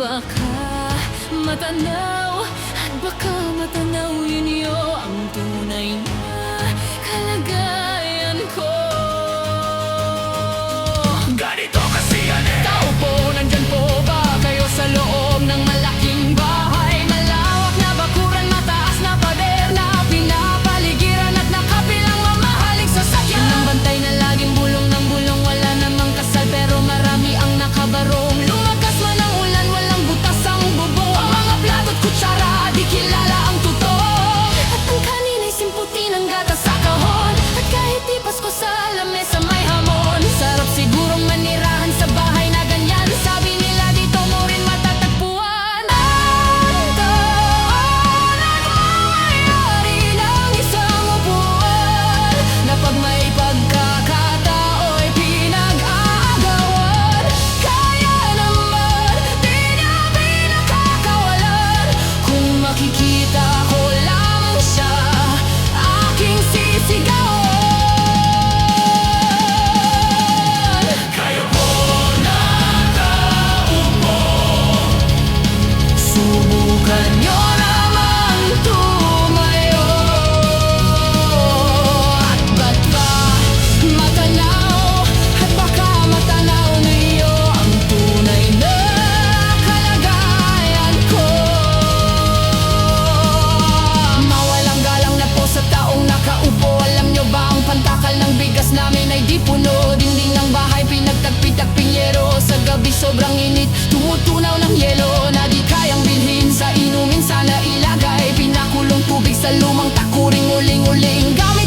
Baka matanaw at baka matanaw ninyo ang tunay na kalagayan ko. Ganito kasi yan eh. Tao po, nandyan po ba kayo sa loob ng malaking bahay? Malawak na bakuran, mataas na pader na pinapaligiran at nakapilang mamahaling sasakyan. Ang bantay na laging bulong ng bulong, wala namang kasal pero marami ang nakabarong. Lumakas man ang ulan, walang butas ang bubong. Ang mga plato't kutsara, di kilala ang tutok. At ang kanina'y simputin ang gata sa kahon. At kahit di Pasko sa lamesa may hamon. Sarap sigurong manirahan sa bahay na ganyan. Sabi nila dito mo rin matatagpuan. Ang taon at mangyayari ng isang upuan na pag may pagkakatao'y pinag-aagawan. Kaya naman di niya pinakakawalan. Kung makikita ko lamang siya, aking sisigawan. Kayo po nakaupo, Subukan nyo naman tumayo. At ba't ba matanaw at baka matanaw ninyo ang tunay na kalagayan ko. Mawalang galang na po sa taong nakaupo. Alam nyo ba ang pantakal ng bigas namin ay di puno? Dingding ng bahay pinagtagpi-tagping yero. Sa gabi sobrang init, tumutunaw ng yelo na di kayang bilhin. Sa inumin sana ilagay, pinakulong tubig sa lumang takuring uling-uling. Gamit